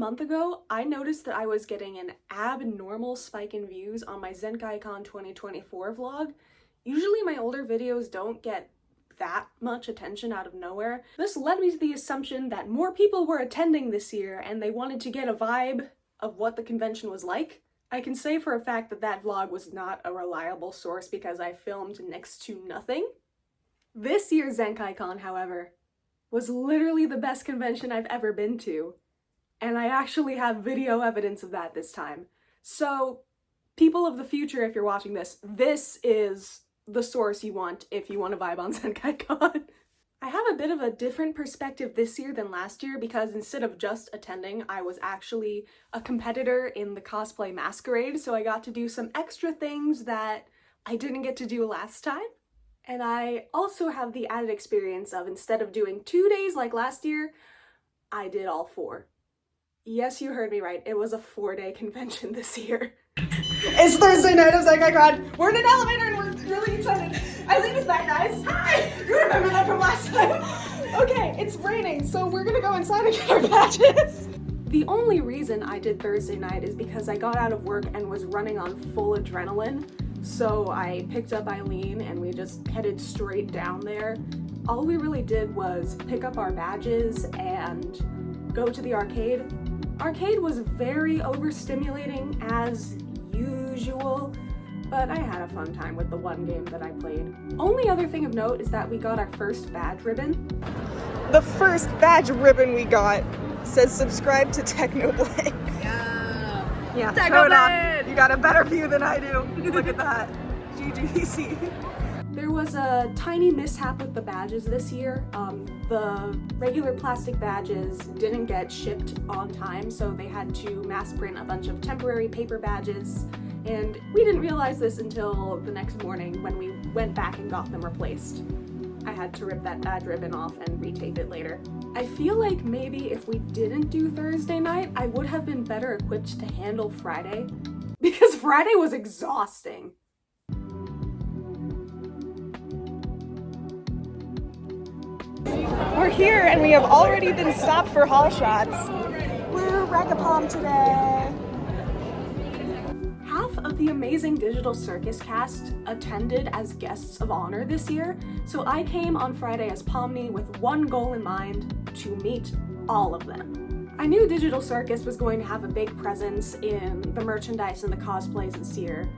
month ago, I noticed that I was getting an abnormal spike in views on my ZENKAIKON 2024 vlog. Usually my older videos don't get that much attention out of nowhere. This led me to the assumption that more people were attending this year and they wanted to get a vibe of what the convention was like. I can say for a fact that that vlog was not a reliable source because I filmed next to nothing. This year's ZENKAIKON, however, was literally the best convention I've ever been to. And I actually have video evidence of that this time. So, people of the future, if you're watching this, this is the source you want if you want to vibe on ZENKAIKON. I have a bit of a different perspective this year than last year because instead of just attending, I was actually a competitor in the cosplay masquerade, so I got to do some extra things that I didn't get to do last time. And I also have the added experience of instead of doing 2 days like last year, I did all 4. Yes, you heard me right. It was a 4-day convention this year. It's Thursday night of ZENKAIKON. We're in an elevator and we're really excited. Eileen is back, guys. Hi! You remember that from last time? Okay, it's raining, so we're gonna go inside and get our badges. The only reason I did Thursday night is because I got out of work and was running on full adrenaline. So I picked up Eileen and we just headed straight down there. All we really did was pick up our badges and go to the arcade. Arcade was very overstimulating as usual, but I had a fun time with the one game that I played. Only other thing of note is that we got our first badge ribbon. The first badge ribbon we got says subscribe to Technoblade. Yeah, throw it on. You got a better view than I do. Look at that. GGC. There was a tiny mishap with the badges this year. The regular plastic badges didn't get shipped on time, so they had to mass print a bunch of temporary paper badges, and we didn't realize this until the next morning when we went back and got them replaced. I had to rip that badge ribbon off and retape it later. I feel like maybe if we didn't do Thursday night, I would have been better equipped to handle Friday, because Friday was exhausting. We're here and we have already been stopped for haul shots. We're Ragapalm today. Half of the amazing Digital Circus cast attended as guests of honor this year, so I came on Friday as Pomni with one goal in mind: to meet all of them. I knew Digital Circus was going to have a big presence in the merchandise and the cosplays this year.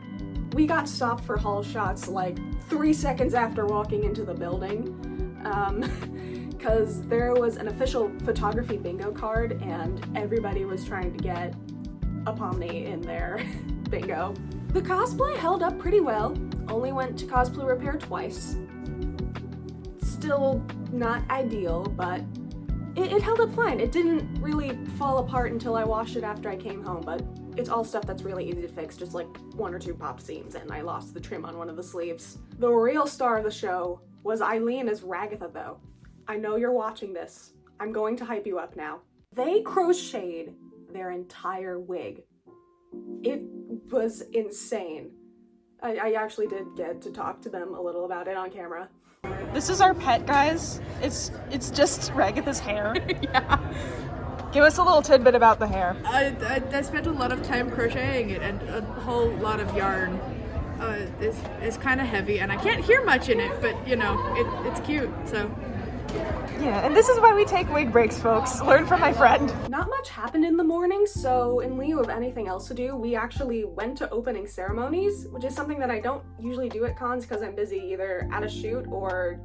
We got stopped for haul shots like 3 seconds after walking into the building, because there was an official photography bingo card and everybody was trying to get a Pomni in their bingo. The cosplay held up pretty well. Only went to cosplay repair twice. Still not ideal, but it held up fine. It didn't really fall apart until I washed it after I came home, but it's all stuff that's really easy to fix, just like 1 or 2 pop seams, and I lost the trim on one of the sleeves. The real star of the show was Eileen as Ragatha, though. I know you're watching this. I'm going to hype you up now. They crocheted their entire wig. It was insane. I actually did get to talk to them a little about it on camera. This is our pet, guys. It's just Ragatha's hair. Yeah. Give us a little tidbit about the hair. I spent a lot of time crocheting it and a whole lot of yarn. It's kind of heavy and I can't hear much in it, but you know, it's cute, so. Yeah, and this is why we take wig breaks, folks. Learn from my friend. Not much happened in the morning, so in lieu of anything else to do, we actually went to opening ceremonies, which is something that I don't usually do at cons because I'm busy either at a shoot or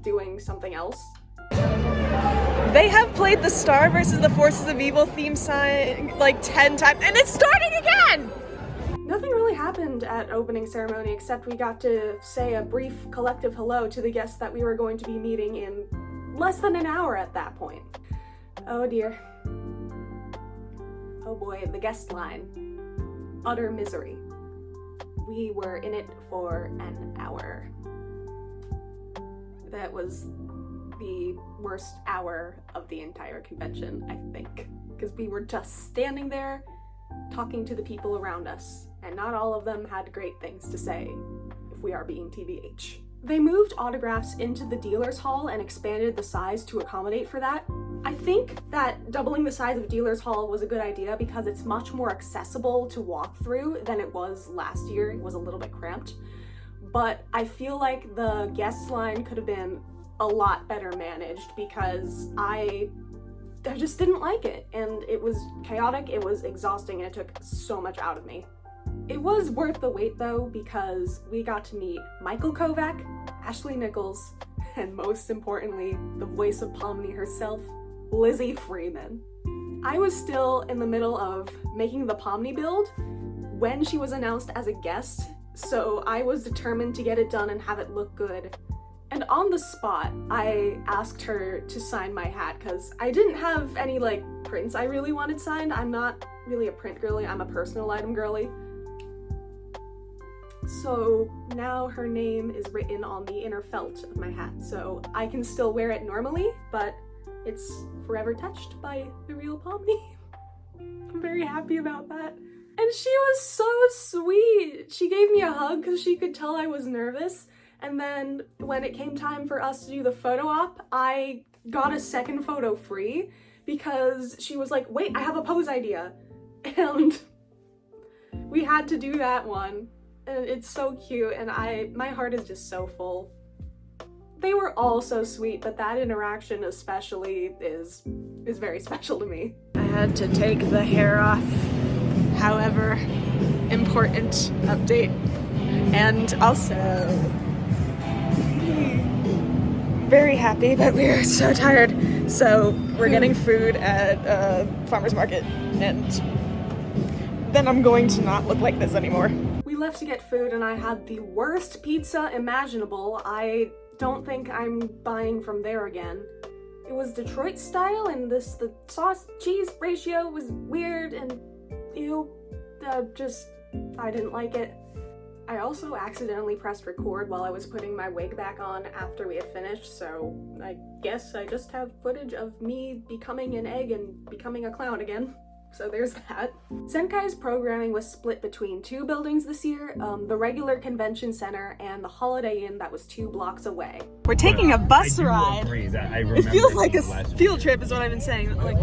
doing something else. They have played the Star versus the Forces of Evil theme song like 10 times, and it's starting again! Nothing really happened at opening ceremony except we got to say a brief collective hello to the guests that we were going to be meeting in less than an hour at that point. Oh dear. Oh boy, the guest line. Utter misery. We were in it for an hour. That was the worst hour of the entire convention, I think. Because we were just standing there talking to the people around us, and not all of them had great things to say, if we are being TBH. They moved autographs into the dealer's hall and expanded the size to accommodate for that. I think that doubling the size of Dealer's Hall was a good idea because it's much more accessible to walk through than it was last year. It was a little bit cramped. But I feel like the guest line could have been a lot better managed because I just didn't like it, and it was chaotic, it was exhausting, and it took so much out of me. It was worth the wait though, because we got to meet Michael Kovac, Ashley Nichols, and most importantly, the voice of Pomni herself, Lizzie Freeman. I was still in the middle of making the Pomni build when she was announced as a guest, so I was determined to get it done and have it look good. And on the spot, I asked her to sign my hat because I didn't have any like prints I really wanted signed. I'm not really a print girly, I'm a personal item girly. So now her name is written on the inner felt of my hat, so I can still wear it normally, but it's forever touched by the real Pomni. I'm very happy about that. And she was so sweet. She gave me a hug because she could tell I was nervous. And then when it came time for us to do the photo op, I got a second photo free because she was like, wait, I have a pose idea. And we had to do that one. And it's so cute, and my heart is just so full. They were all so sweet, but that interaction especially is very special to me. I had to take the hair off, however, important update. And also, very happy, but we are so tired. So we're getting food at a farmer's market, and then I'm going to not look like this anymore. We left to get food and I had the worst pizza imaginable. I don't think I'm buying from there again. It was Detroit style and the sauce-cheese ratio was weird and ew, I didn't like it. I also accidentally pressed record while I was putting my wig back on after we had finished, so I guess I just have footage of me becoming an egg and becoming a clown again. So there's that. Zenkai's programming was split between two buildings this year, the regular convention center and the Holiday Inn that was 2 blocks away. We're taking a bus ride. It feels like a field trip is what I've been saying. Like,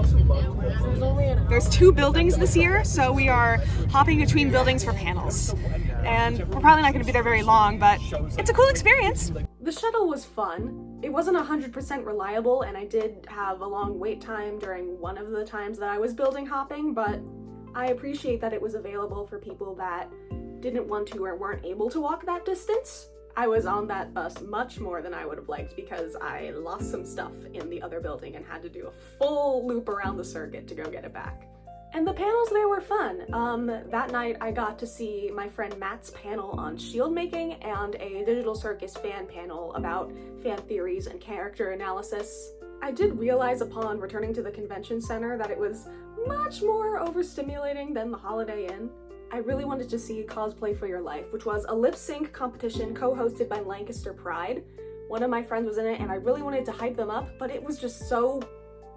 there's 2 buildings this year, so we are hopping between buildings for panels. And we're probably not going to be there very long, but it's a cool experience. The shuttle was fun. It wasn't 100% reliable, and I did have a long wait time during one of the times that I was building hopping, but I appreciate that it was available for people that didn't want to or weren't able to walk that distance. I was on that bus much more than I would have liked because I lost some stuff in the other building and had to do a full loop around the circuit to go get it back. And the panels there were fun. That night I got to see my friend Matt's panel on shield making and a Digital Circus fan panel about fan theories and character analysis. I did realize upon returning to the convention center that it was much more overstimulating than the Holiday Inn. I really wanted to see Cosplay for Your Life, which was a lip sync competition co-hosted by Lancaster Pride. One of my friends was in it and I really wanted to hype them up, but it was just so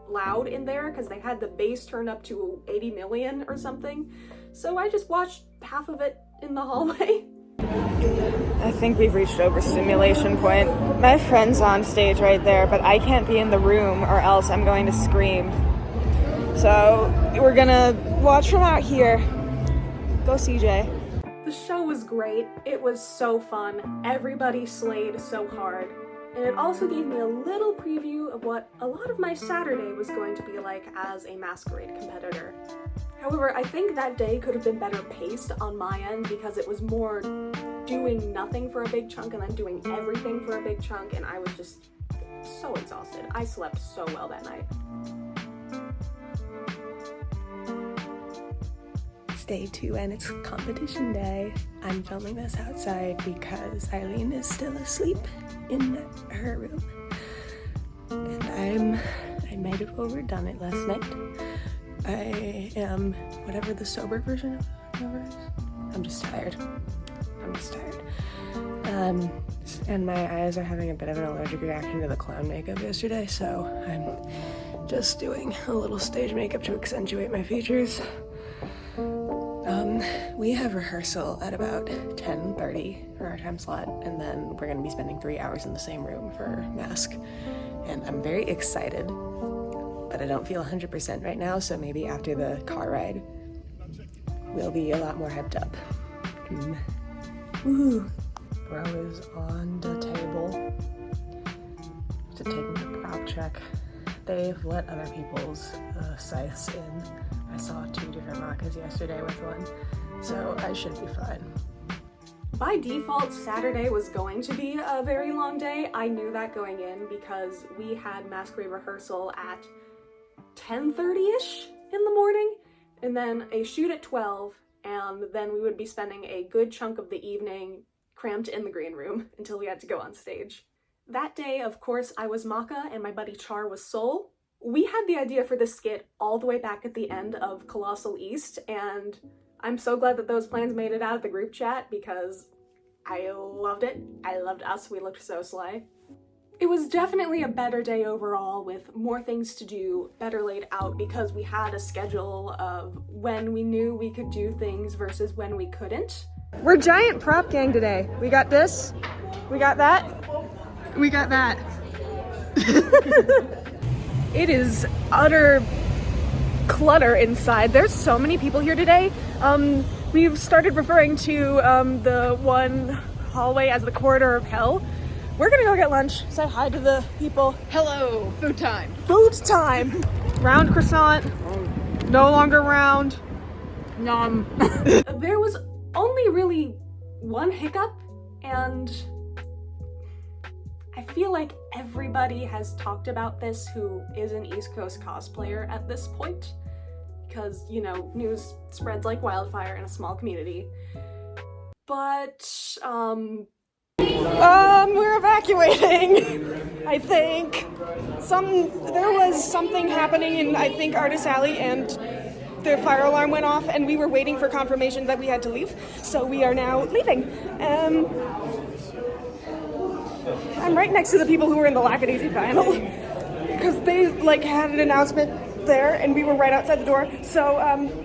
loud in there because they had the bass turned up to 80 million or something. So I just watched half of it in the hallway. I think we've reached overstimulation point. My friend's on stage right there, but I can't be in the room or else I'm going to scream. So we're gonna watch from out here. Go CJ. The show was great. It was so fun. Everybody slayed so hard. And it also gave me a little preview of what a lot of my Saturday was going to be like as a masquerade competitor. However, I think that day could have been better paced on my end because it was more doing nothing for a big chunk and then doing everything for a big chunk, and I was just so exhausted. I slept so well that night. It's day 2 and it's competition day. I'm filming this outside because Eileen is still asleep in her room. And I might have overdone it last night. I am whatever the sober version of sober is. I'm just tired. And my eyes are having a bit of an allergic reaction to the clown makeup yesterday, so I'm just doing a little stage makeup to accentuate my features. We have rehearsal at about 10:30 for our time slot, and then we're gonna be spending 3 hours in the same room for mask. And I'm very excited, but I don't feel 100% right now, so maybe after the car ride, we'll be a lot more hyped up. Woohoo! Bro is on the table to take the prop check. They've let other people's scythes in. I saw 2 different Makas yesterday with one, so I should be fine. By default, Saturday was going to be a very long day. I knew that going in because we had masquerade rehearsal at 10:30-ish in the morning, and then a shoot at 12, and then we would be spending a good chunk of the evening cramped in the green room until we had to go on stage. That day, of course, I was Maka and my buddy Char was Soul. We had the idea for this skit all the way back at the end of Colossal East, and I'm so glad that those plans made it out of the group chat because I loved it. I loved us. We looked so slay. It was definitely a better day overall with more things to do, better laid out because we had a schedule of when we knew we could do things versus when we couldn't. We're giant prop gang today. We got this, we got that, we got that. It is utter clutter inside. There's so many people here today. We've started referring to the one hallway as the corridor of hell. We're gonna go get lunch, say hi to the people. Hello, food time. Food time! Round croissant, no longer round. Nom. There was only really one hiccup, and I feel like everybody has talked about this who is an East Coast cosplayer at this point, because, you know, news spreads like wildfire in a small community. But, We're evacuating, I think. There was something happening in, I think, Artist Alley, and the fire alarm went off, and we were waiting for confirmation that we had to leave, so we are now leaving. I'm right next to the people who were in the Lackadaisy panel, because they, like, had an announcement there, and we were right outside the door, so,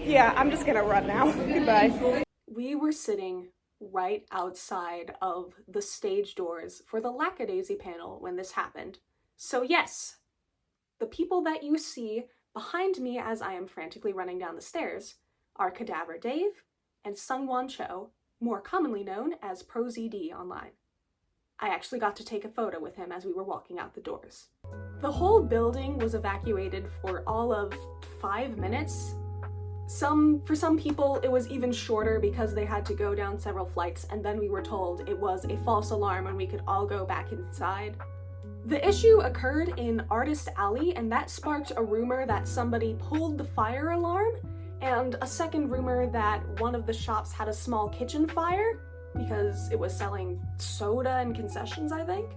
yeah, I'm just gonna run now. Goodbye. we were sitting right outside of the stage doors for the Lackadaisy panel when this happened. So yes, the people that you see behind me as I am frantically running down the stairs are Cadaver Dave and Sungwon Cho, more commonly known as ProZD online. I actually got to take a photo with him as we were walking out the doors. The whole building was evacuated for all of 5 minutes. For some people, it was even shorter because they had to go down several flights, and then we were told it was a false alarm and we could all go back inside. The issue occurred in Artist Alley, and that sparked a rumor that somebody pulled the fire alarm, and a second rumor that one of the shops had a small kitchen fire because it was selling soda and concessions, I think.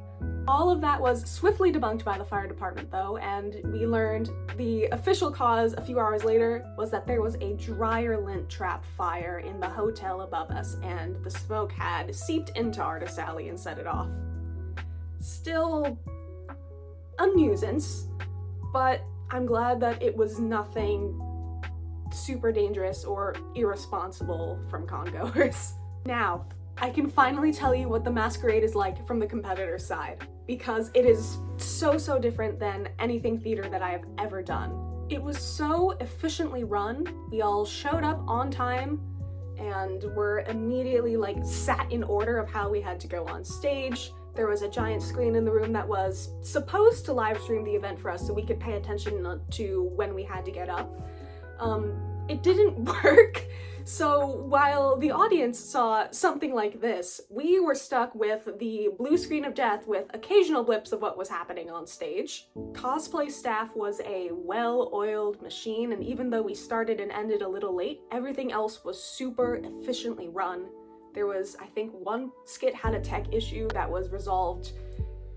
All of that was swiftly debunked by the fire department though, and we learned the official cause a few hours later was that there was a dryer lint trap fire in the hotel above us, and the smoke had seeped into Artist Alley and set it off. Still a nuisance, but I'm glad that it was nothing super dangerous or irresponsible from congoers. Now, I can finally tell you what the masquerade is like from the competitor's side, because it is so different than anything theater that I have ever done. It was so efficiently run. We all showed up on time and were immediately sat in order of how we had to go on stage. There was a giant screen in the room that was supposed to live stream the event for us so we could pay attention to when we had to get up. It didn't work. So while the audience saw something like this, we were stuck with the blue screen of death with occasional blips of what was happening on stage. Cosplay staff was a well-oiled machine, and even though we started and ended a little late, everything else was super efficiently run. There was, I think, one skit had a tech issue that was resolved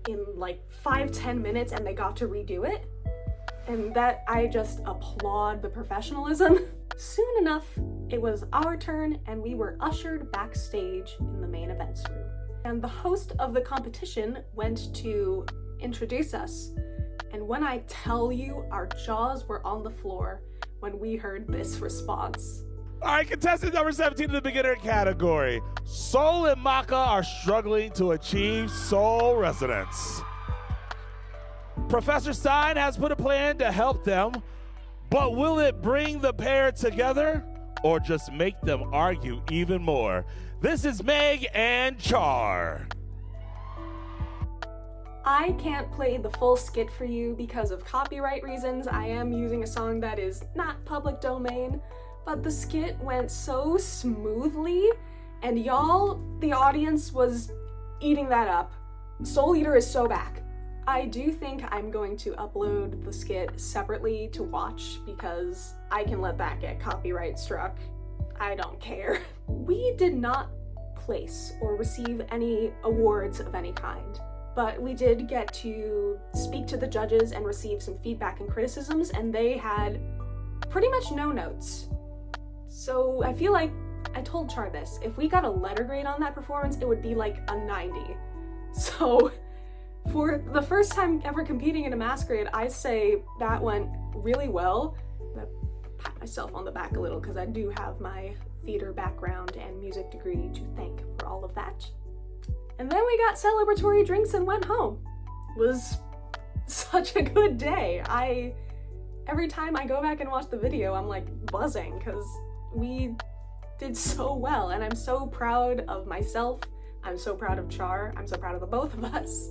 in 5-10 minutes and they got to redo it. And that, I just applaud the professionalism. Soon enough, it was our turn and we were ushered backstage in the main events room. And the host of the competition went to introduce us. And when I tell you, our jaws were on the floor when we heard this response. All right, contestant number 17 in the beginner category. Soul and Maka are struggling to achieve soul resonance. Professor Stein has put a plan to help them, but will it bring the pair together or just make them argue even more? This is Meg and Char. I can't play the full skit for you because of copyright reasons. I am using a song that is not public domain, but the skit went so smoothly, and y'all, the audience, was eating that up. Soul Eater is so back. I do think I'm going to upload the skit separately to watch because I can let that get copyright struck. I don't care. We did not place or receive any awards of any kind, but we did get to speak to the judges and receive some feedback and criticisms, and they had pretty much no notes. So I feel like I told Char this. If we got a letter grade on that performance, it would be like a 90. So for the first time ever competing in a masquerade, I say that went really well. I pat myself on the back a little because I do have my theater background and music degree to thank for all of that. And then we got celebratory drinks and went home. It was such a good day. Every time I go back and watch the video, I'm like buzzing because we did so well, and I'm so proud of myself. I'm so proud of Char. I'm so proud of the both of us.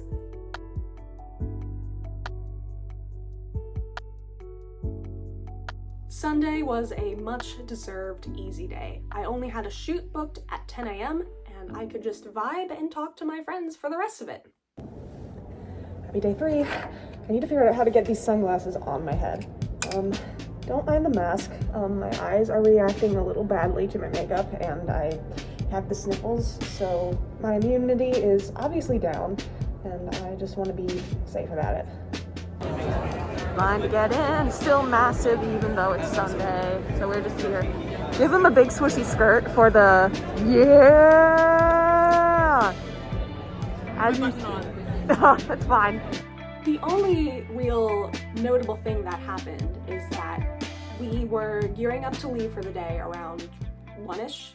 Sunday was a much-deserved easy day. I only had a shoot booked at 10 a.m. and I could just vibe and talk to my friends for the rest of it. Happy day 3. I need to figure out how to get these sunglasses on my head. Don't mind the mask. My eyes are reacting a little badly to my makeup and I have the sniffles, so my immunity is obviously down and I just want to be safe about it. Line to get in, still massive even though it's Sunday, so we're just here. Give him a big swooshy skirt for the yeah! As you... That's fine. The only real notable thing that happened is that we were gearing up to leave for the day around 1-ish,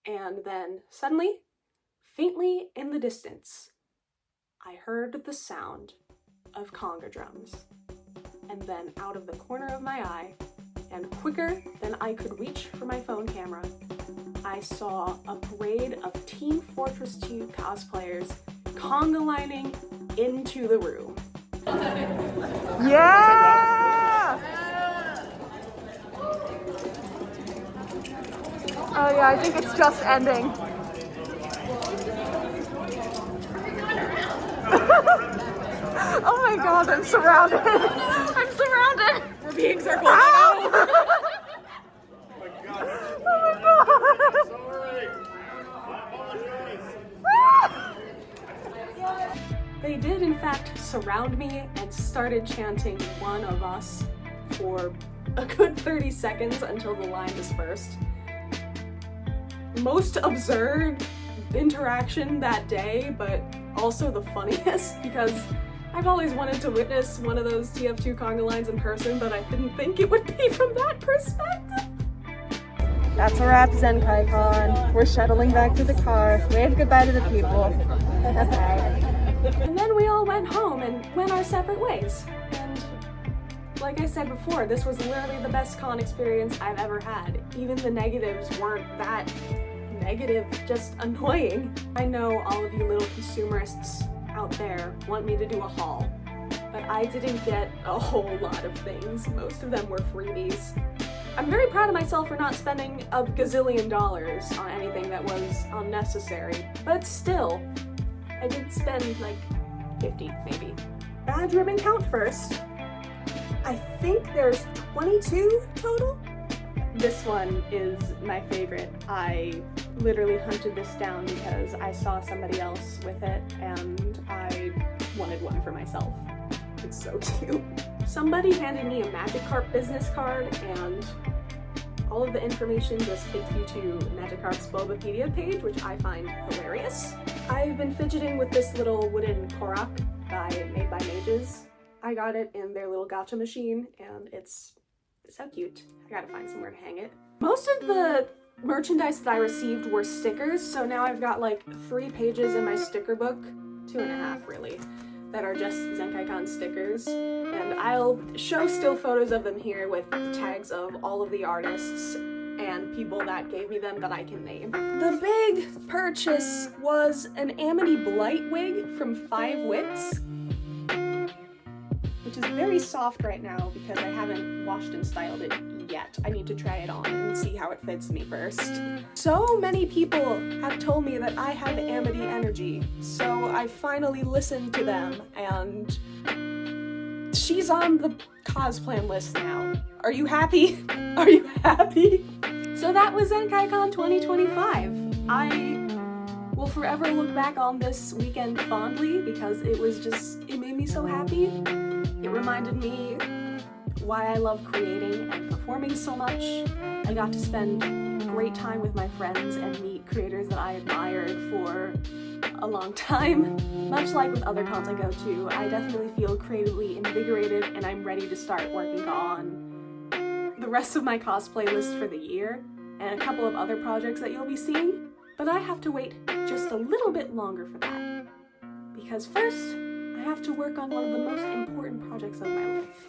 and then suddenly, faintly in the distance, I heard the sound of conga drums. And then out of the corner of my eye, and quicker than I could reach for my phone camera, I saw a parade of Team Fortress 2 cosplayers conga lining into the room. Yeah! Oh yeah, I think it's just ending. Oh my god, I'm surrounded. I'm surrounded. We're being circled. Oh my god. They did in fact surround me and started chanting "One of Us" for a good 30 seconds until the line dispersed. Most absurd interaction that day, but also the funniest because I've always wanted to witness one of those TF2 conga lines in person, but I didn't think it would be from that perspective. That's a wrap, ZENKAIKON. We're shuttling back to the car. Wave goodbye to the people. And then we all went home and went our separate ways. And like I said before, this was literally the best con experience I've ever had. Even the negatives weren't that negative, just annoying. I know all of you little consumerists out there want me to do a haul, but I didn't get a whole lot of things. Most of them were freebies. I'm very proud of myself for not spending a gazillion dollars on anything that was unnecessary, but still, I did spend like 50 maybe. Badge ribbon count first. I think there's 22 total. This one is my favorite. I literally hunted this down because I saw somebody else with it and I wanted one for myself. It's so cute. Somebody handed me a Magikarp business card and all of the information just takes you to Magikarp's Bulbapedia page, which I find hilarious. I've been fidgeting with this little wooden Korok made by mages. I got it in their little gacha machine and it's so cute. I gotta find somewhere to hang it. Most of the merchandise that I received were stickers, so now I've got like 3 pages in my sticker book, 2.5 really. that are just ZENKAIKON stickers, and I'll show still photos of them here with tags of all of the artists and people that gave me them that I can name. The big purchase was an Amity Blight wig from 5 Wits, which is very soft right now because I haven't washed and styled it yet. I need to try it on and see how it fits me first. So many people have told me that I have Amity energy, so I finally listened to them, and she's on the cosplay list now. Are you happy? Are you happy? So that was ZENKAIKON 2025. I will forever look back on this weekend fondly because it made me so happy. It reminded me why I love creating and performing so much. I got to spend great time with my friends and meet creators that I admired for a long time. Much like with other cons I go to, I definitely feel creatively invigorated, and I'm ready to start working on the rest of my cosplay list for the year and a couple of other projects that you'll be seeing. But I have to wait just a little bit longer for that, because first I have to work on one of the most important projects of my life.